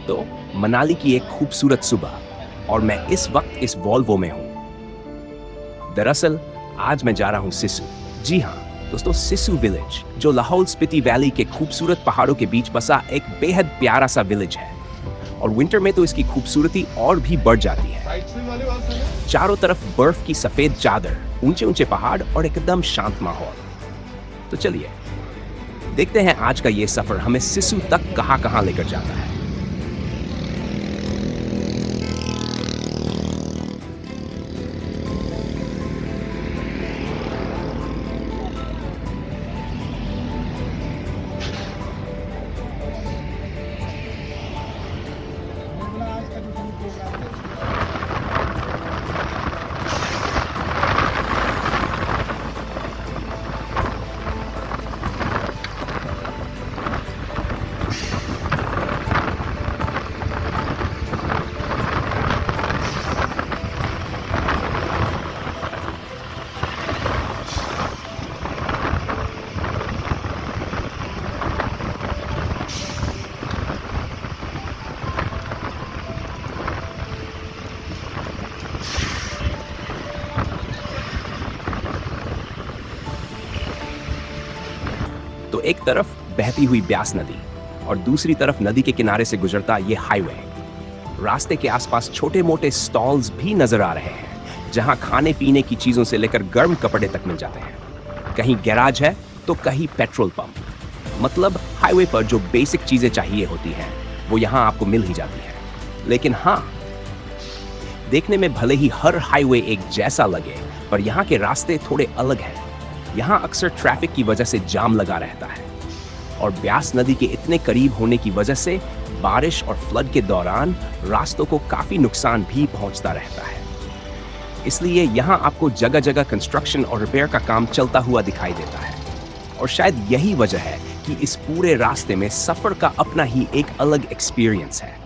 तो मनाली की एक खूबसूरत सुबह और मैं इस वक्त इस वॉल्वो में हूँ। दरअसल आज मैं जा रहा हूँ सिसु। जी हाँ दोस्तों, सिसु विलेज जो लाहौल स्पीति वैली के खूबसूरत पहाड़ों के बीच बसा एक बेहद प्यारा सा विलेज है। और विंटर में तो इसकी खूबसूरती और भी बढ़ जाती है। चारों तरफ बर्फ की सफेद चादर, ऊंचे ऊंचे पहाड़ और एकदम शांत माहौल। तो चलिए देखते हैं आज का ये सफर हमें सिसु तक कहाँ कहाँ लेकर जाता है। तो एक तरफ बहती हुई ब्यास नदी और दूसरी तरफ नदी के किनारे से गुजरता ये हाईवे। रास्ते के आसपास छोटे मोटे स्टॉल्स भी नजर आ रहे हैं, जहां खाने पीने की चीजों से लेकर गर्म कपड़े तक मिल जाते हैं। कहीं गैराज है तो कहीं पेट्रोल पंप। मतलब हाईवे पर जो बेसिक चीजें चाहिए होती हैं वो यहाँ आपको मिल ही जाती है। लेकिन हाँ, देखने में भले ही हर हाईवे एक जैसा लगे, पर यहाँ के रास्ते थोड़े अलग हैं। यहाँ अक्सर ट्रैफिक की वजह से जाम लगा रहता है और ब्यास नदी के इतने करीब होने की वजह से बारिश और फ्लड के दौरान रास्तों को काफी नुकसान भी पहुंचता रहता है। इसलिए यहाँ आपको जगह जगह कंस्ट्रक्शन और रिपेयर का काम चलता हुआ दिखाई देता है। और शायद यही वजह है कि इस पूरे रास्ते में सफर का अपना ही एक अलग एक्सपीरियंस है।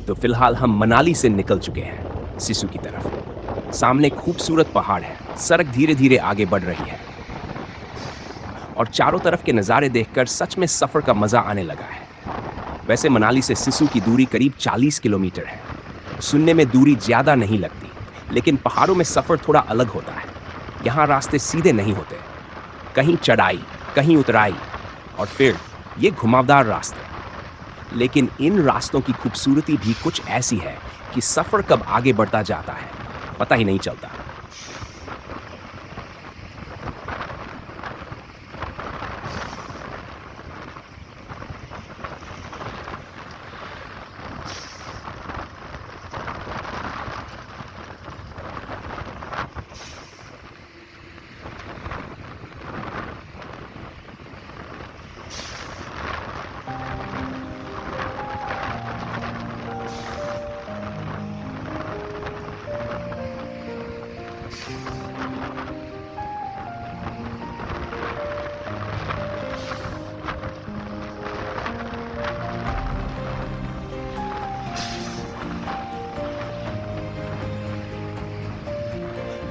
तो फिलहाल हम मनाली से निकल चुके हैं सिसु की तरफ। सामने खूबसूरत पहाड़ है, सड़क धीरे धीरे आगे बढ़ रही है और चारों तरफ के नज़ारे देखकर सच में सफ़र का मज़ा आने लगा है। वैसे मनाली से सिसु की दूरी करीब 40 किलोमीटर है। सुनने में दूरी ज़्यादा नहीं लगती, लेकिन पहाड़ों में सफ़र थोड़ा अलग होता है। यहाँ रास्ते सीधे नहीं होते, कहीं चढ़ाई, कहीं उतराई और फिर ये घुमावदार रास्ते। लेकिन इन रास्तों की खूबसूरती भी कुछ ऐसी है कि सफर कब आगे बढ़ता जाता है पता ही नहीं चलता।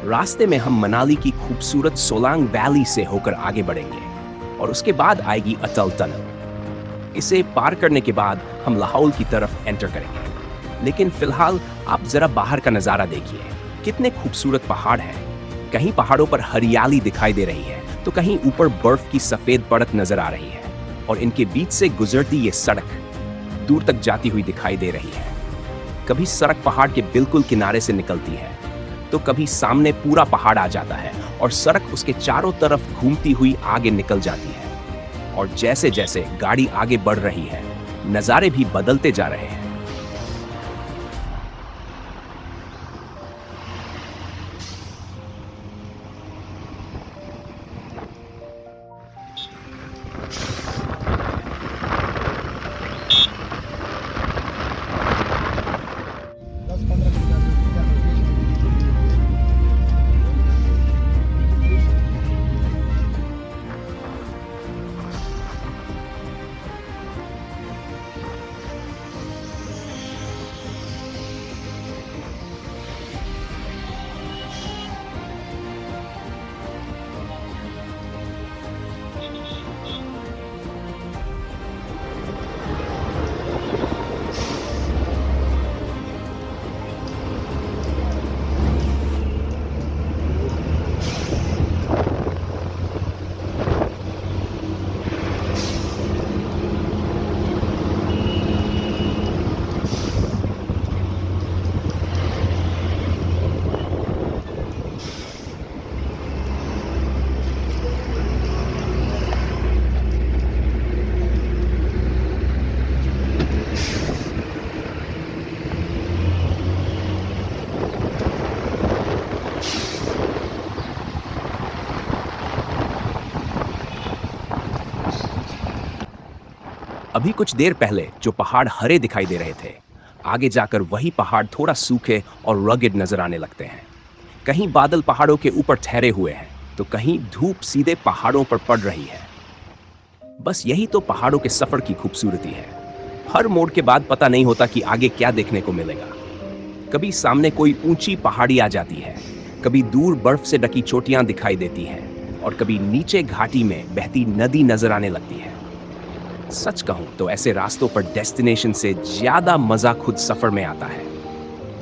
रास्ते में हम मनाली की खूबसूरत सोलांग वैली से होकर आगे बढ़ेंगे और उसके बाद आएगी अटल टनल। इसे पार करने के बाद हम लाहौल की तरफ एंटर करेंगे। लेकिन फिलहाल आप जरा बाहर का नज़ारा देखिए, कितने खूबसूरत पहाड़ हैं। कहीं पहाड़ों पर हरियाली दिखाई दे रही है तो कहीं ऊपर बर्फ की सफेद परत नजर आ रही है और इनके बीच से गुजरती ये सड़क दूर तक जाती हुई दिखाई दे रही है। कभी सड़क पहाड़ के बिल्कुल किनारे से निकलती है तो कभी सामने पूरा पहाड़ आ जाता है और सड़क उसके चारों तरफ घूमती हुई आगे निकल जाती है। और जैसे जैसे गाड़ी आगे बढ़ रही है, नज़ारे भी बदलते जा रहे हैं। अभी कुछ देर पहले जो पहाड़ हरे दिखाई दे रहे थे, आगे जाकर वही पहाड़ थोड़ा सूखे और रगेड नजर आने लगते हैं। कहीं बादल पहाड़ों के ऊपर ठहरे हुए हैं, तो कहीं धूप सीधे पहाड़ों पर पड़ रही है। बस यही तो पहाड़ों के सफर की खूबसूरती है। हर मोड़ के बाद पता नहीं होता कि आगे क्या देखने को मिलेगा। कभी सामने कोई ऊंची पहाड़ी आ जाती है, कभी दूर बर्फ से ढकी चोटियां दिखाई देती हैं, और कभी नीचे घाटी में बहती नदी नजर आने लगती है। सच कहूं तो ऐसे रास्तों पर डेस्टिनेशन से ज्यादा मजा खुद सफर में आता है।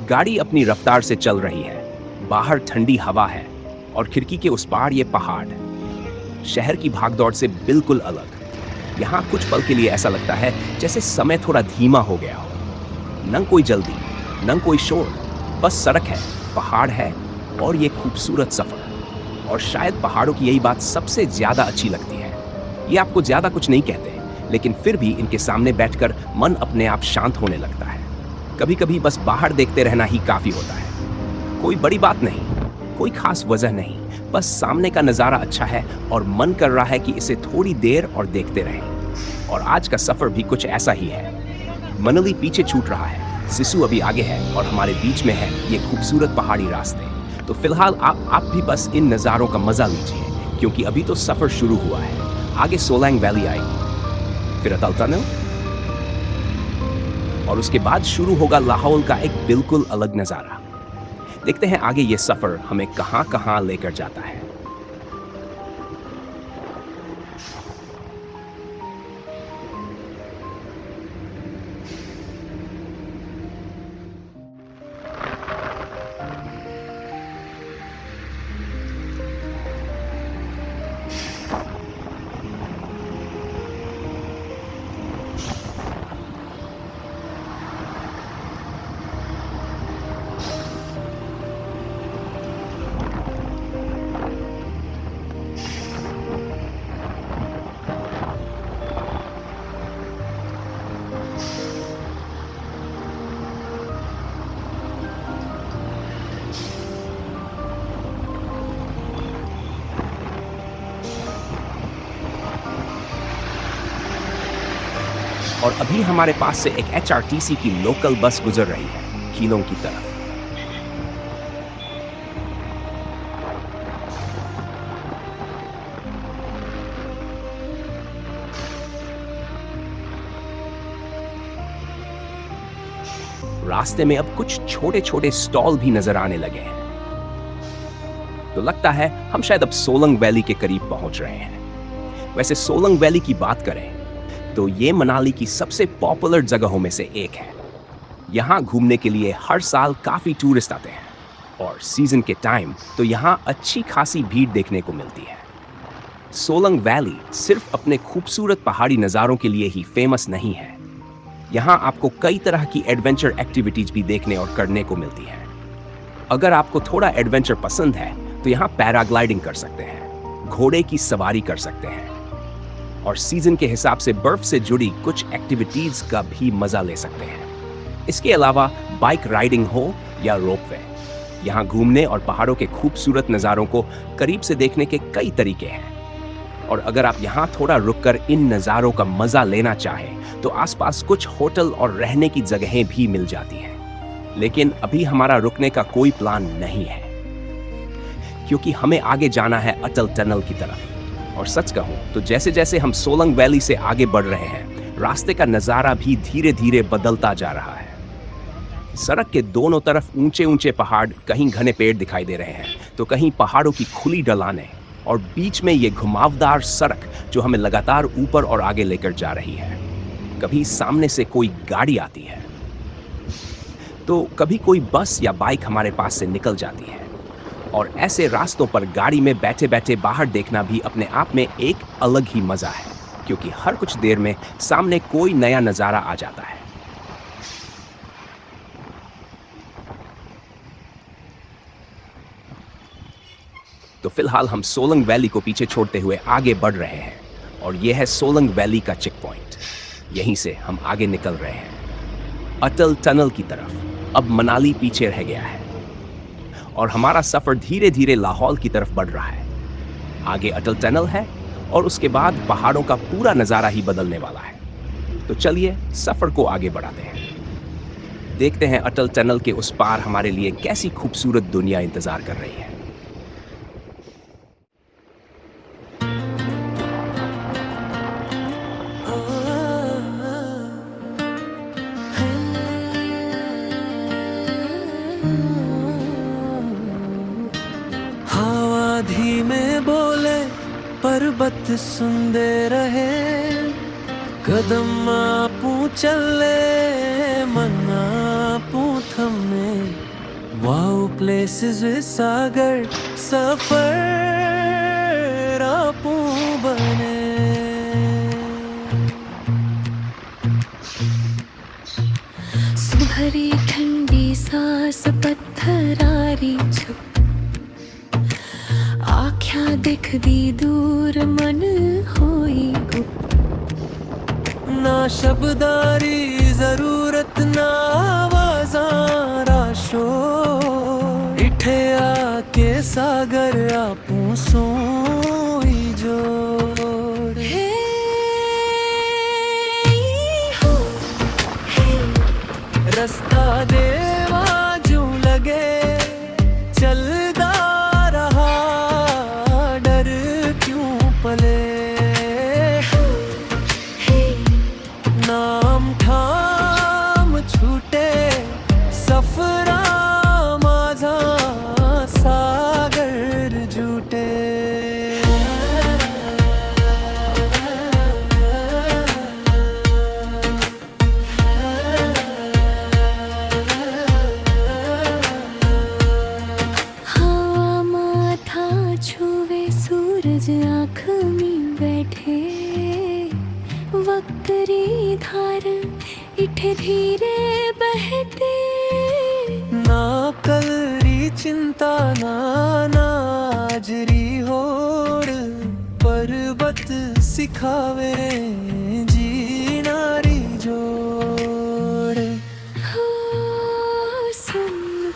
गाड़ी अपनी रफ्तार से चल रही है, बाहर ठंडी हवा है, और खिड़की के उस पार ये पहाड़, शहर की भागदौड़ से बिल्कुल अलग। यहाँ कुछ पल के लिए ऐसा लगता है जैसे समय थोड़ा धीमा हो गया हो। न कोई जल्दी, न कोई शोर, बस सड़क है, पहाड़ है, और ये खूबसूरत सफर। और शायद पहाड़ों की यही बात सबसे ज्यादा अच्छी लगती है। ये आपको ज्यादा कुछ नहीं कहते, लेकिन फिर भी इनके सामने बैठकर मन अपने आप शांत होने लगता है। कभी कभी बस बाहर देखते रहना ही काफी होता है। कोई बड़ी बात नहीं, कोई खास वजह नहीं, बस सामने का नज़ारा अच्छा है और मन कर रहा है कि इसे थोड़ी देर और देखते रहें। और आज का सफ़र भी कुछ ऐसा ही है। मनली पीछे छूट रहा है, सिसु अभी आगे है, और हमारे बीच में है ये खूबसूरत पहाड़ी रास्ते। तो फिलहाल आप भी बस इन नज़ारों का मज़ा लीजिए, क्योंकि अभी तो सफ़र शुरू हुआ है। आगे सोलैंग वैली आएगी, फिर अटल टनल, और उसके बाद शुरू होगा लाहौल का एक बिल्कुल अलग नज़ारा। देखते हैं आगे ये सफर हमें कहां कहां लेकर जाता है। और अभी हमारे पास से एक HRTC की लोकल बस गुजर रही है कीलों की तरफ। रास्ते में अब कुछ छोटे छोटे स्टॉल भी नजर आने लगे हैं, तो लगता है हम शायद अब सोलंग वैली के करीब पहुंच रहे हैं। वैसे सोलंग वैली की बात करें तो ये मनाली की सबसे पॉपुलर जगहों में से एक है। यहाँ घूमने के लिए हर साल काफी टूरिस्ट आते हैं, और सीजन के टाइम तो यहाँ अच्छी खासी भीड़ देखने को मिलती है। सोलंग वैली सिर्फ अपने खूबसूरत पहाड़ी नज़ारों के लिए ही फेमस नहीं है। यहाँ आपको कई तरह की एडवेंचर एक्टिविटीज भी देखने और करने को मिलती है। अगर आपको थोड़ा एडवेंचर पसंद है तो यहाँ पैराग्लाइडिंग कर सकते हैं, घोड़े की सवारी कर सकते हैं, और सीजन के हिसाब से बर्फ से जुड़ी कुछ एक्टिविटीज का भी मजा ले सकते हैं। इसके अलावा बाइक राइडिंग हो या रोपवे, यहाँ घूमने और पहाड़ों के खूबसूरत नज़ारों को करीब से देखने के कई तरीके हैं। और अगर आप यहाँ थोड़ा रुककर इन नज़ारों का मजा लेना चाहें तो आसपास कुछ होटल और रहने की जगहें भी मिल जाती हैं। लेकिन अभी हमारा रुकने का कोई प्लान नहीं है, क्योंकि हमें आगे जाना है अटल टनल की तरफ। और सच कहूं तो जैसे जैसे हम सोलंग वैली से आगे बढ़ रहे हैं, रास्ते का नज़ारा भी धीरे धीरे बदलता जा रहा है। सड़क के दोनों तरफ ऊंचे ऊंचे पहाड़, कहीं घने पेड़ दिखाई दे रहे हैं, तो कहीं पहाड़ों की खुली ढलानें, और बीच में ये घुमावदार सड़क जो हमें लगातार ऊपर और आगे लेकर जा रही है। कभी सामने से कोई गाड़ी आती है, तो कभी कोई बस या बाइक हमारे पास से निकल जाती है। और ऐसे रास्तों पर गाड़ी में बैठे बैठे बाहर देखना भी अपने आप में एक अलग ही मजा है, क्योंकि हर कुछ देर में सामने कोई नया नज़ारा आ जाता है। तो फिलहाल हम सोलंग वैली को पीछे छोड़ते हुए आगे बढ़ रहे हैं, और यह है सोलंग वैली का चेक पॉइंट। यहीं से हम आगे निकल रहे हैं अटल टनल की तरफ। अब मनाली पीछे रह गया है, और हमारा सफर धीरे धीरे लाहौल की तरफ बढ़ रहा है। आगे अटल टनल है, और उसके बाद पहाड़ों का पूरा नज़ारा ही बदलने वाला है। तो चलिए सफर को आगे बढ़ाते हैं। देखते हैं अटल टनल के उस पार हमारे लिए कैसी खूबसूरत दुनिया इंतजार कर रही है। हवा धीमे बोले पर्वत सुनते रहे, कदम आपू चले मन आपू थमे। वाओ प्लेसेस विद सागर सफर आपू बने। सुभरी ठंडी सांस पत्थरारी छुप, आख्या दिख दी दूर मन होई गुप। ना शब्दारी जरूरत ना आवाज़ां शोर, इठे आके सागर आपू सोई जोड़। हे हो हे रास्ता देवा जो लगे चलदा रहा, डर क्यों पले। हे नाम ठाम छूटे सफरा माझा सागर जुटे। हवा माथा छुवे सूरज आँख में बैठे, वक्री धार इठे धीरे बहते। ना कलरी चिंता ना नाजरी होड़, पर्वत सिखावे जी नारी जोड़। हो सुन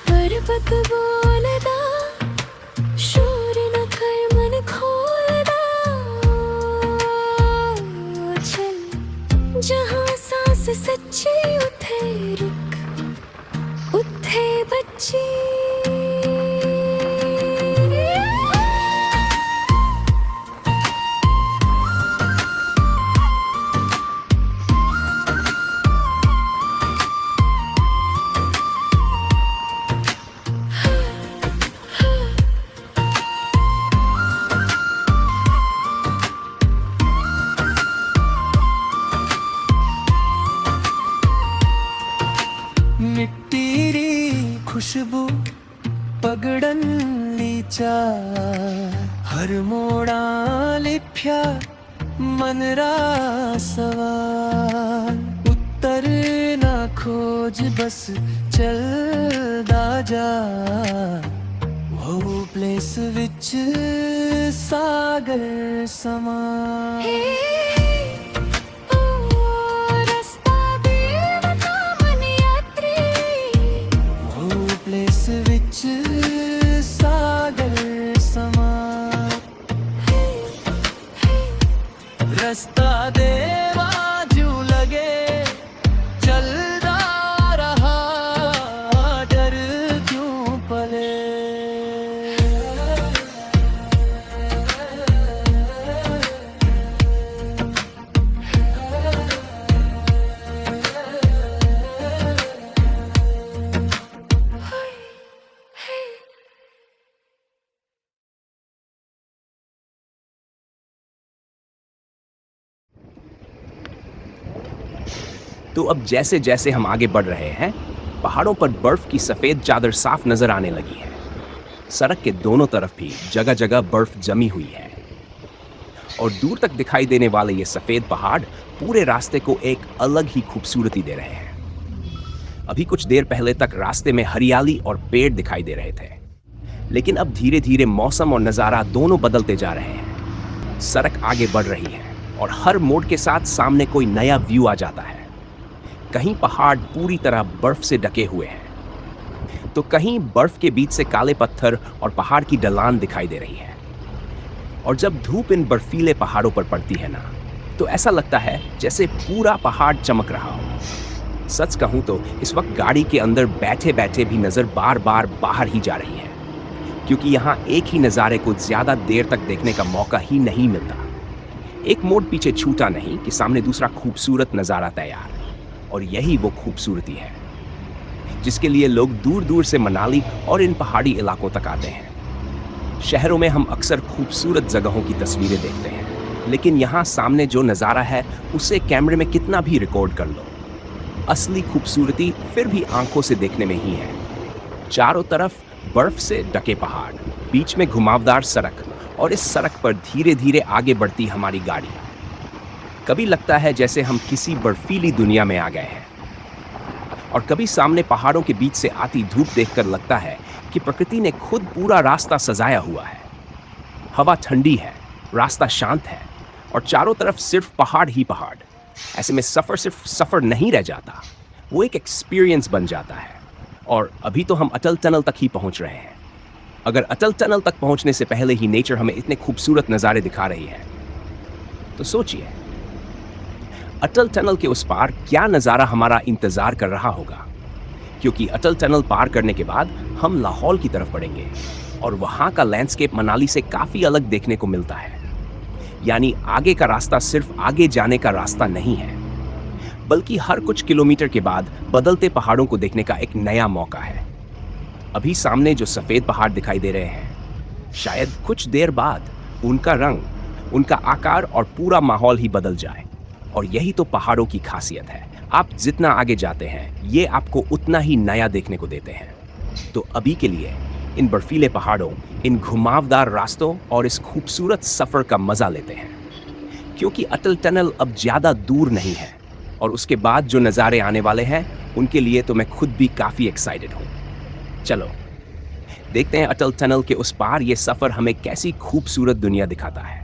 पर्वत बोलदा, शोर न कर मन खोलदा। चल जहाँ सांस सच्ची उथे रुक, उथे बच्ची। मिट्टी री खुशबू पगड़न लीचा, हर मोड़ा लिफ्या मनरा सवाल। उत्तर ना खोज बस चलदा जा, वो प्लेस विच सागर समा। हे ओ रास्ता देवता मन यात्री, वो प्लेस विच सागर समा। रास्ता देवा जो लगे चलदा रहा, डर क्यों पले। तो अब जैसे जैसे हम आगे बढ़ रहे हैं, पहाड़ों पर बर्फ की सफेद चादर साफ नजर आने लगी है। सड़क के दोनों तरफ भी जगह जगह बर्फ जमी हुई है और दूर तक दिखाई देने वाले ये सफेद पहाड़ पूरे रास्ते को एक अलग ही खूबसूरती दे रहे हैं। अभी कुछ देर पहले तक रास्ते में हरियाली और पेड़ दिखाई दे रहे थे, लेकिन अब धीरे धीरे मौसम और नज़ारा दोनों बदलते जा रहे हैं। सड़क आगे बढ़ रही है और हर मोड़ के साथ सामने कोई नया व्यू आ जाता है। कहीं पहाड़ पूरी तरह बर्फ से ढके हुए हैं, तो कहीं बर्फ के बीच से काले पत्थर और पहाड़ की ढलान दिखाई दे रही है। और जब धूप इन बर्फीले पहाड़ों पर पड़ती है ना, तो ऐसा लगता है जैसे पूरा पहाड़ चमक रहा हो। सच कहूं तो इस वक्त गाड़ी के अंदर बैठे बैठे भी नजर बार बार बाहर ही जा रही है, क्योंकि यहाँ एक ही नज़ारे को ज्यादा देर तक देखने का मौका ही नहीं मिलता। एक मोड़ पीछे छूटा नहीं कि सामने दूसरा खूबसूरत नज़ारा तैयार। और यही वो खूबसूरती है जिसके लिए लोग दूर दूर से मनाली और इन पहाड़ी इलाकों तक आते हैं। शहरों में हम अक्सर खूबसूरत जगहों की तस्वीरें देखते हैं, लेकिन यहाँ सामने जो नज़ारा है उसे कैमरे में कितना भी रिकॉर्ड कर लो, असली खूबसूरती फिर भी आंखों से देखने में ही है। चारों तरफ बर्फ से ढके पहाड़, बीच में घुमावदार सड़क, और इस सड़क पर धीरे धीरे आगे बढ़ती हमारी गाड़ी। कभी लगता है जैसे हम किसी बर्फीली दुनिया में आ गए हैं, और कभी सामने पहाड़ों के बीच से आती धूप देखकर लगता है कि प्रकृति ने खुद पूरा रास्ता सजाया हुआ है। हवा ठंडी है, रास्ता शांत है, और चारों तरफ सिर्फ पहाड़ ही पहाड़। ऐसे में सफ़र सिर्फ सफ़र नहीं रह जाता, वो एक एक्सपीरियंस बन जाता है। और अभी तो हम अटल टनल तक ही पहुंच रहे हैं। अगर अटल टनल तक पहुंचने से पहले ही नेचर हमें इतने खूबसूरत नज़ारे दिखा रही है, तो सोचिए अटल टनल के उस पार क्या नज़ारा हमारा इंतज़ार कर रहा होगा। क्योंकि अटल टनल पार करने के बाद हम लाहौल की तरफ बढ़ेंगे, और वहाँ का लैंडस्केप मनाली से काफ़ी अलग देखने को मिलता है। यानी आगे का रास्ता सिर्फ आगे जाने का रास्ता नहीं है, बल्कि हर कुछ किलोमीटर के बाद बदलते पहाड़ों को देखने का एक नया मौका है। अभी सामने जो सफ़ेद पहाड़ दिखाई दे रहे हैं, शायद कुछ देर बाद उनका रंग, उनका आकार और पूरा माहौल ही बदल जाए। और यही तो पहाड़ों की खासियत है, आप जितना आगे जाते हैं ये आपको उतना ही नया देखने को देते हैं। तो अभी के लिए इन बर्फीले पहाड़ों, इन घुमावदार रास्तों और इस खूबसूरत सफ़र का मज़ा लेते हैं, क्योंकि अटल टनल अब ज़्यादा दूर नहीं है, और उसके बाद जो नज़ारे आने वाले हैं उनके लिए तो मैं खुद भी काफ़ी एक्साइटेड हूँ। चलो देखते हैं अटल टनल के उस पार ये सफ़र हमें कैसी खूबसूरत दुनिया दिखाता है।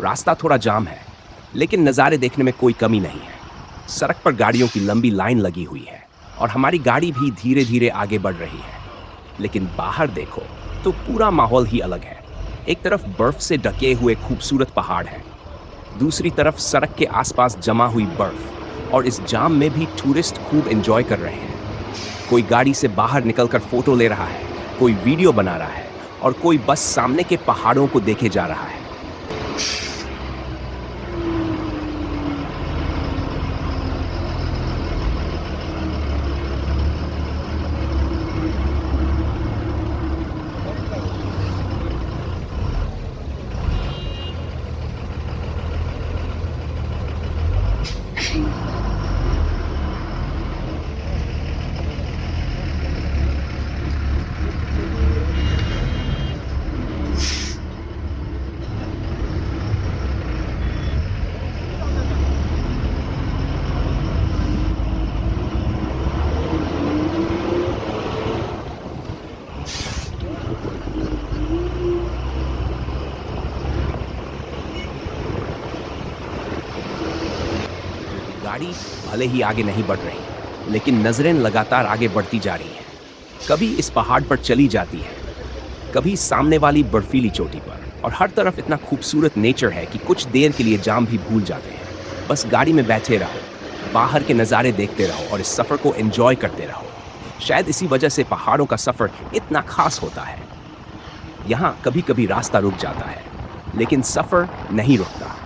रास्ता थोड़ा जाम है, लेकिन नज़ारे देखने में कोई कमी नहीं है। सड़क पर गाड़ियों की लंबी लाइन लगी हुई है, और हमारी गाड़ी भी धीरे धीरे आगे बढ़ रही है। लेकिन बाहर देखो तो पूरा माहौल ही अलग है। एक तरफ बर्फ से ढके हुए खूबसूरत पहाड़ है, दूसरी तरफ सड़क के आसपास जमा हुई बर्फ, और इस जाम में भी टूरिस्ट खूब एंजॉय कर रहे हैं। कोई गाड़ी से बाहर निकलकर फोटो ले रहा है, कोई वीडियो बना रहा है, और कोई बस सामने के पहाड़ों को देखे जा रहा है। भले ही आगे नहीं बढ़ रही, लेकिन नजरें लगातार आगे बढ़ती जा रही हैं। कभी इस पहाड़ पर चली जाती है, कभी सामने वाली बर्फीली चोटी पर, और हर तरफ इतना खूबसूरत नेचर है कि कुछ देर के लिए जाम भी भूल जाते हैं। बस गाड़ी में बैठे रहो, बाहर के नज़ारे देखते रहो और इस सफ़र को एंजॉय करते रहो। शायद इसी वजह से पहाड़ों का सफ़र इतना खास होता है। यहाँ कभी कभी रास्ता रुक जाता है, लेकिन सफ़र नहीं रुकता।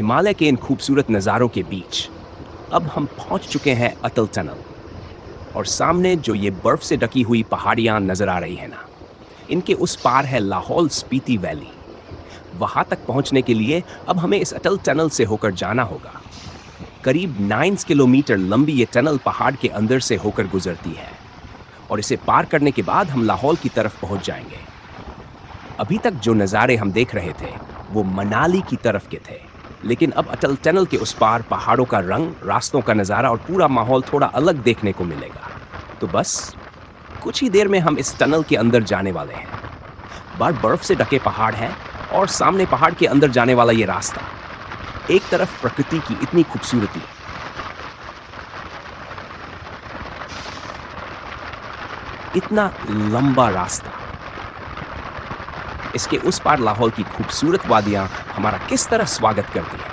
हिमालय के इन खूबसूरत नज़ारों के बीच अब हम पहुंच चुके हैं अटल टनल। और सामने जो ये बर्फ से ढकी हुई पहाड़ियां नजर आ रही है ना, इनके उस पार है लाहौल स्पीति वैली। वहां तक पहुंचने के लिए अब हमें इस अटल टनल से होकर जाना होगा। करीब 9 किलोमीटर लंबी ये टनल पहाड़ के अंदर से होकर गुजरती है और इसे पार करने के बाद हम लाहौल की तरफ पहुंच जाएंगे। अभी तक जो नज़ारे हम देख रहे थे वो मनाली की तरफ के थे, लेकिन अब अटल टनल के उस पार पहाड़ों का रंग, रास्तों का नज़ारा और पूरा माहौल थोड़ा अलग देखने को मिलेगा। तो बस कुछ ही देर में हम इस टनल के अंदर जाने वाले हैं। बाहर बर्फ से ढके पहाड़ हैं और सामने पहाड़ के अंदर जाने वाला ये रास्ता। एक तरफ प्रकृति की इतनी खूबसूरती, इतना लंबा रास्ता, इसके उस पार लाहौल की खूबसूरत वादियां हमारा किस तरह स्वागत करती हैं।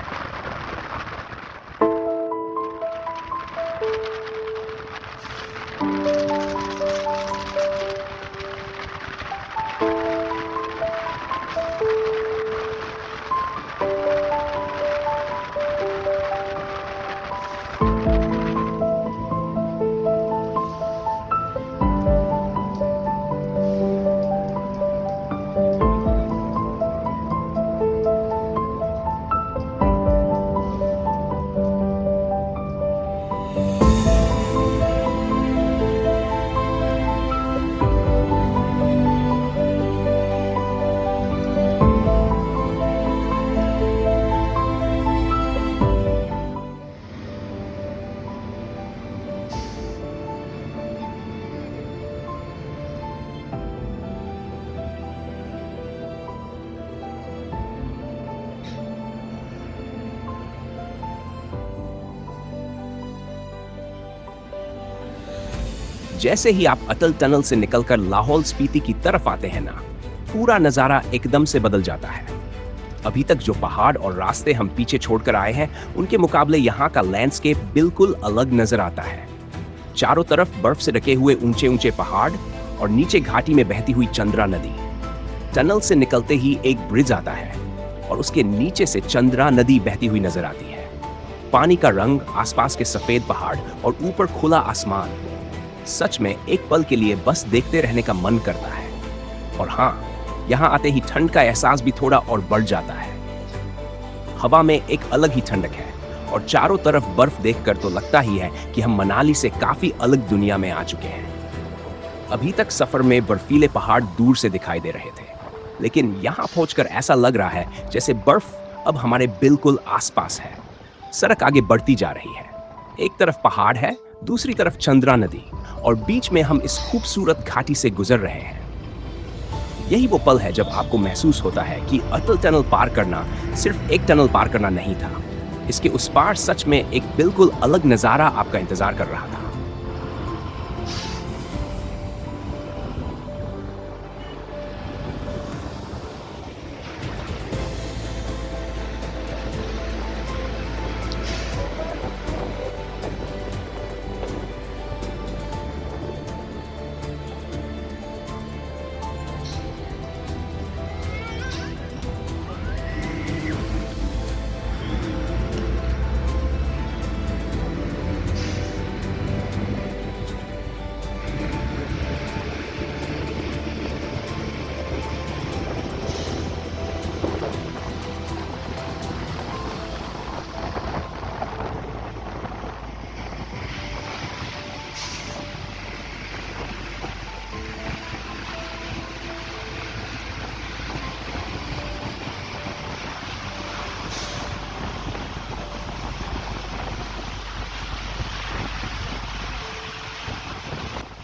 जैसे ही आप अटल टनल से निकलकर लाहौल स्पीति की तरफ आते हैं ना, पूरा नजारा एकदम से बदल जाता है। अभी तक जो पहाड़ और रास्ते हम पीछे छोड़कर आए हैं, उनके मुकाबले यहाँ का लैंडस्केप बिल्कुल अलग नजर आता है। चारों तरफ बर्फ से ढके हुए ऊंचे ऊंचे पहाड़ और नीचे घाटी में बहती हुई चंद्रा नदी। टनल से निकलते ही एक ब्रिज आता है और उसके नीचे से चंद्रा नदी बहती हुई नजर आती है। पानी का रंग, आसपास के सफेद पहाड़ और ऊपर खुला आसमान, सच में एक पल के लिए बस देखते रहने का मन करता है। और हाँ, यहाँ आते ही ठंड का एहसास भी थोड़ा और बढ़ जाता है। हवा में एक अलग ही ठंडक है और चारों तरफ बर्फ देखकर तो लगता ही है कि हम मनाली से काफी अलग दुनिया में आ चुके हैं। अभी तक सफर में बर्फीले पहाड़ दूर से दिखाई दे रहे थे, लेकिन यहाँ पहुंचकर ऐसा लग रहा है जैसे बर्फ अब हमारे बिल्कुल आसपास है। सड़क आगे बढ़ती जा रही है, एक तरफ पहाड़ है, दूसरी तरफ चंद्रा नदी, और बीच में हम इस खूबसूरत घाटी से गुजर रहे हैं। यही वो पल है जब आपको महसूस होता है कि अटल टनल पार करना सिर्फ एक टनल पार करना नहीं था, इसके उस पार सच में एक बिल्कुल अलग नजारा आपका इंतजार कर रहा था।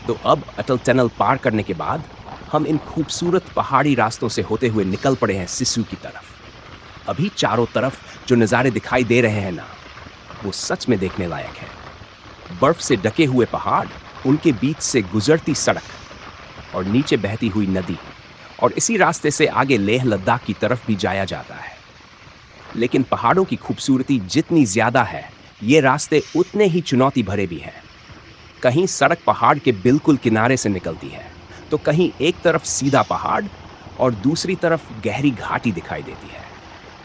तो अब अटल टनल पार करने के बाद हम इन खूबसूरत पहाड़ी रास्तों से होते हुए निकल पड़े हैं सिसु की तरफ। अभी चारों तरफ जो नज़ारे दिखाई दे रहे हैं ना, वो सच में देखने लायक है। बर्फ से ढके हुए पहाड़, उनके बीच से गुजरती सड़क और नीचे बहती हुई नदी, और इसी रास्ते से आगे लेह लद्दाख की तरफ भी जाया जाता है। लेकिन पहाड़ों की खूबसूरती जितनी ज्यादा है, ये रास्ते उतने ही चुनौती भरे भी हैं। कहीं सड़क पहाड़ के बिल्कुल किनारे से निकलती है, तो कहीं एक तरफ सीधा पहाड़ और दूसरी तरफ गहरी घाटी दिखाई देती है।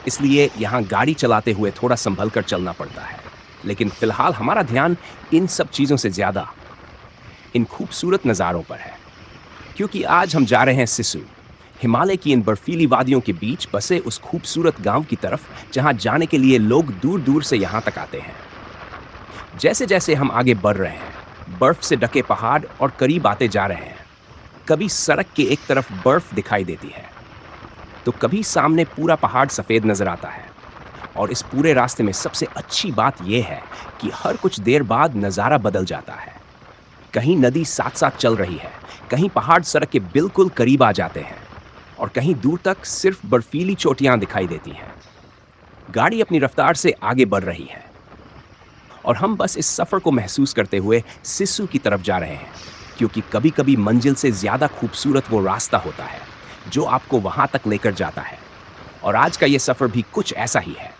इसलिए यहाँ गाड़ी चलाते हुए थोड़ा संभल कर चलना पड़ता है। लेकिन फिलहाल हमारा ध्यान इन सब चीज़ों से ज़्यादा इन खूबसूरत नज़ारों पर है, क्योंकि आज हम जा रहे हैं सिसु, हिमालय की इन बर्फीली वादियों के बीच बसे उस खूबसूरत गांव की तरफ जहां जाने के लिए लोग दूर दूर से यहां तक आते हैं। जैसे जैसे हम आगे बढ़ रहे हैं, बर्फ से ढके पहाड़ और करीब आते जा रहे हैं। कभी सड़क के एक तरफ बर्फ दिखाई देती है, तो कभी सामने पूरा पहाड़ सफ़ेद नजर आता है। और इस पूरे रास्ते में सबसे अच्छी बात यह है कि हर कुछ देर बाद नज़ारा बदल जाता है। कहीं नदी साथ साथ चल रही है, कहीं पहाड़ सड़क के बिल्कुल करीब आ जाते हैं, और कहीं दूर तक सिर्फ बर्फीली चोटियां दिखाई देती हैं। गाड़ी अपनी रफ्तार से आगे बढ़ रही है और हम बस इस सफ़र को महसूस करते हुए सिसु की तरफ जा रहे हैं, क्योंकि कभी कभी मंजिल से ज़्यादा खूबसूरत वो रास्ता होता है जो आपको वहाँ तक लेकर जाता है। और आज का ये सफ़र भी कुछ ऐसा ही है।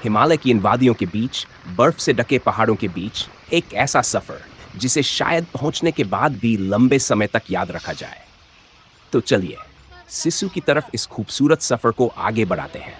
हिमालय की इन वादियों के बीच, बर्फ से ढके पहाड़ों के बीच, एक ऐसा सफ़र जिसे शायद पहुँचने के बाद भी लंबे समय तक याद रखा जाए। तो चलिए सिसु की तरफ इस खूबसूरत सफ़र को आगे बढ़ाते हैं।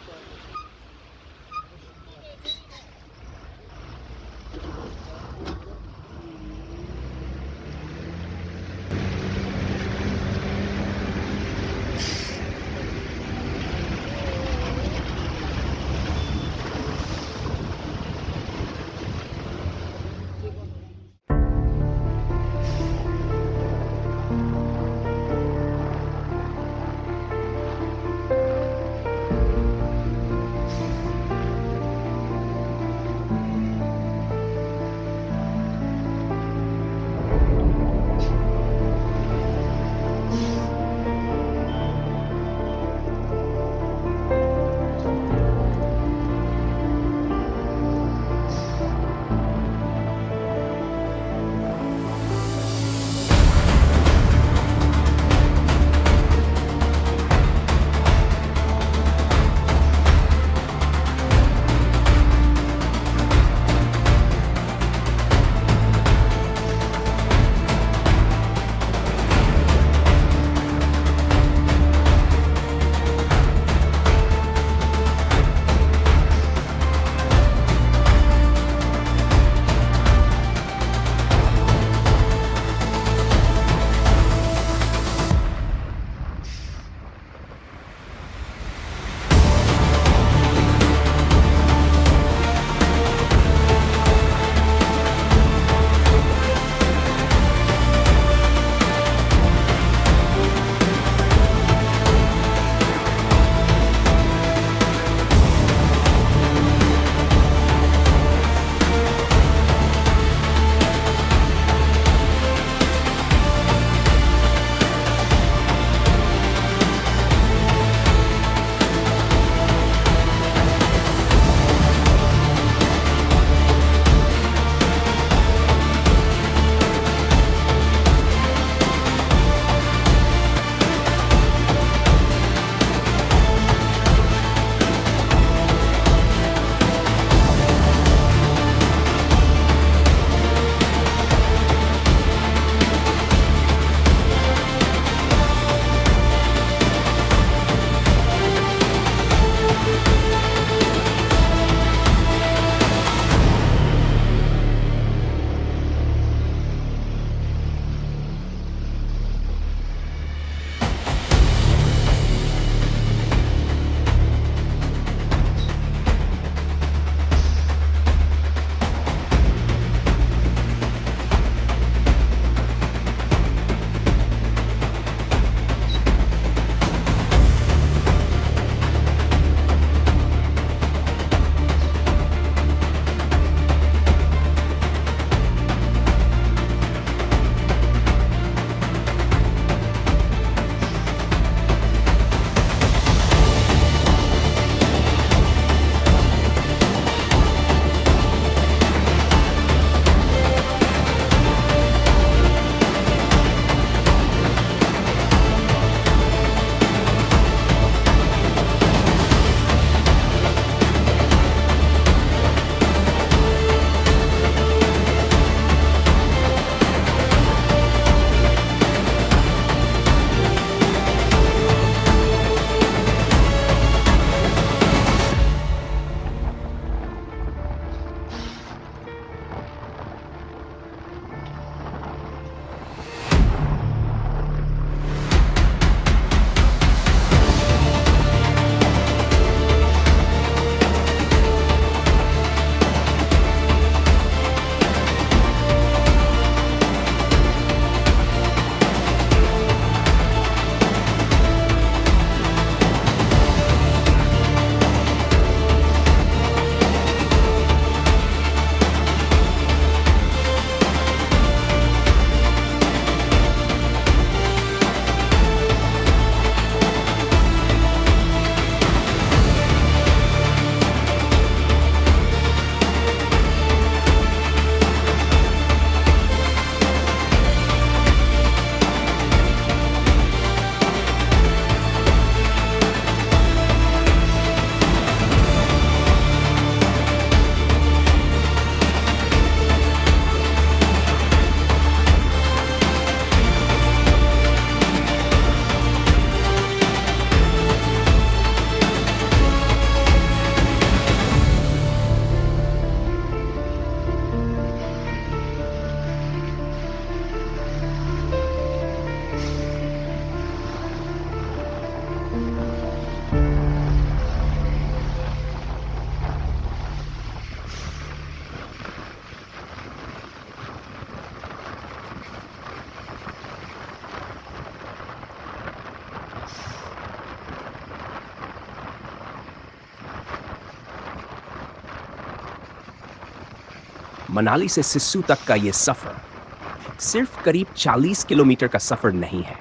मनाली से सिस्सू तक का ये सफर सिर्फ करीब 40 किलोमीटर का सफर नहीं है।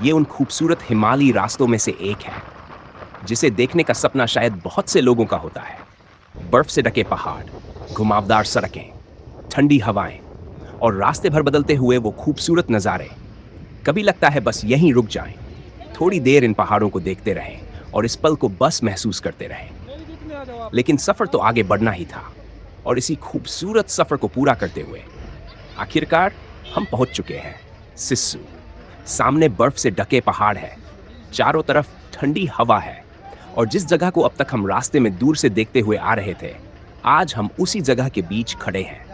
ये उन खूबसूरत हिमालयी रास्तों में से एक है जिसे देखने का सपना शायद बहुत से लोगों का होता है। बर्फ से ढके पहाड़, घुमावदार सड़कें, ठंडी हवाएं और रास्ते भर बदलते हुए वो खूबसूरत नज़ारे। कभी लगता है बस यहीं रुक जाएं, थोड़ी देर इन पहाड़ों को देखते रहें और इस पल को बस महसूस करते रहें। लेकिन सफर तो आगे बढ़ना ही था और इसी खूबसूरत सफर को पूरा करते हुए आखिरकार हम पहुंच चुके हैं सिस्सू। सामने बर्फ से ढके पहाड़ है, चारों तरफ ठंडी हवा है और जिस जगह को अब तक हम रास्ते में दूर से देखते हुए आ रहे थे, आज हम उसी जगह के बीच खड़े हैं।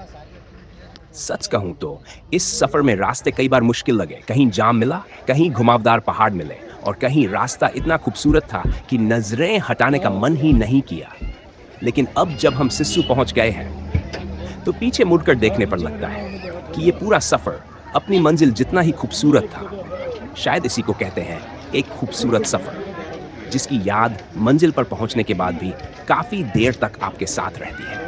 सच कहूं तो इस सफर में रास्ते कई बार मुश्किल लगे। कहीं जाम मिला, कहीं घुमावदार पहाड़ मिले और कहीं रास्ता इतना खूबसूरत था कि नजरें हटाने का मन ही नहीं किया। लेकिन अब जब हम सिस्सू पहुंच गए हैं तो पीछे मुड़कर देखने पर लगता है कि ये पूरा सफर अपनी मंजिल जितना ही खूबसूरत था। शायद इसी को कहते हैं एक खूबसूरत सफर, जिसकी याद मंजिल पर पहुंचने के बाद भी काफी देर तक आपके साथ रहती है।